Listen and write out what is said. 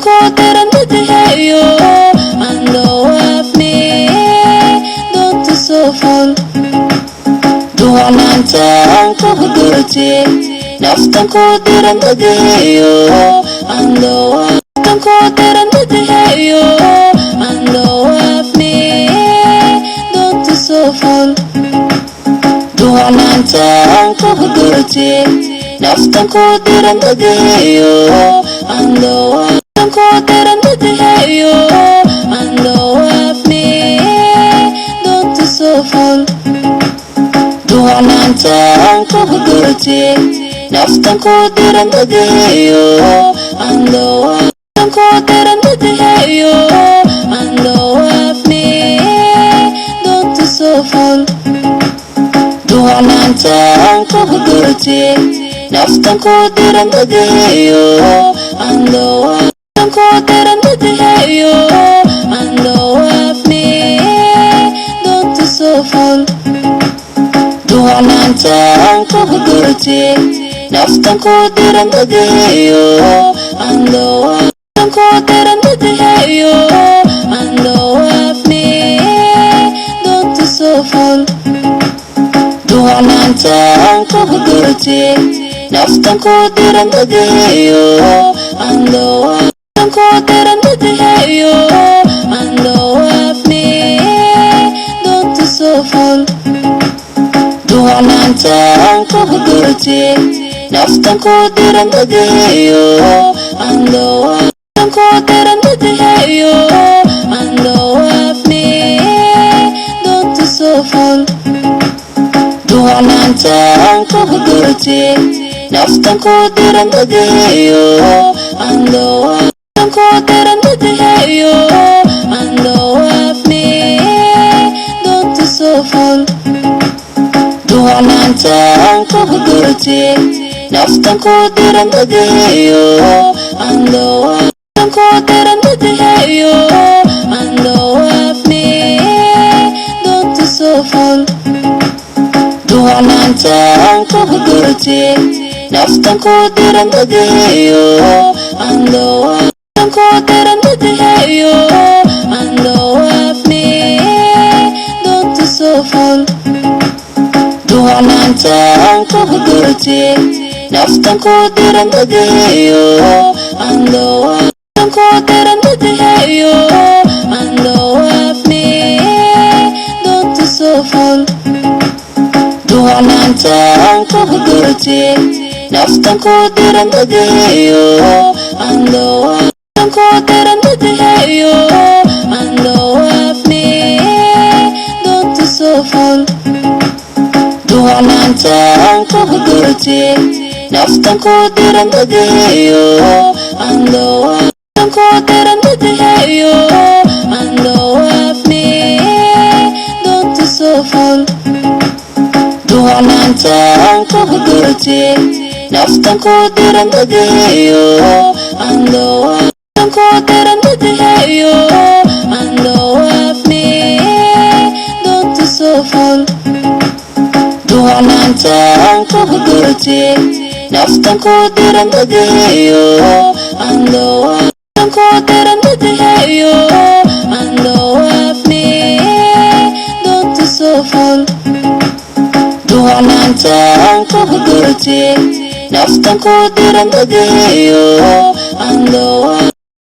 ku darandadeeyo andoo afne doonta soo fol duwanaantaan kugu durte naftan ku darandadeeyo andoo ku darandadeeyo andoo afne doonta soo fol duwanaantaan kugu durte naftan ku darandadeeyo andoo ku darandadeeyo andoo afne doonta soo fol duwanaantaan kugu durte naftan ku darandadeeyo andoo ku darandadeeyo andoo afne doonta soo fol duwanaantaan kugu durte naftan ku darandadeeyo andoo ku darandadeeyo andoo afne doonta soo fol duwanaantaan kugu durte naftan ku darandadeeyo andoo ku darandadeeyo andoo afne doonta soo fol duwanaantaan kugu durte naftan ku darandadeeyo andoo ku darandadeeyo andoo afne doonta soo fol duwanaantaan kugu durte naftan ku darandadeeyo andoo ku darandadeeyo andoo afne doonta soo fol duwanaantaan kugu durte naftan ku darandadeeyo andoo ku darandadeeyo andoo afne doonta soo fol duwanaantaan kugu durte naftan ku darandadeeyo andoo ku darandadeeyo andoo afne doonta soo fol duwanaantaan kugu durte naftan ku darandadeeyo andoo ku darandadeeyo andoo afne doonta soo fol duwanaantaan kugu durte naftan ku darandadeeyo andoo ku darandadeeyo andoo afne doonta soo fol duwanaantaan kugu durte naftan ku darandadeeyo andoo ku darandadeeyo andoo afne doonta soo fol duwanaantaan kugu durte naftan ku darandadeeyo andoo ku darandadeeyo andoo afne doonta soo fol duwanaantaan kugu durte naftan ku darandadeeyo andoo ku darandadeeyo andoo afne doonta soo fol duwanaantaan kugu durte naftan ku darandadeeyo andoo ku darandadeeyo andoo afne doonta soo fol duwanaantaan kugu durte naftan ku darandadeeyo andoo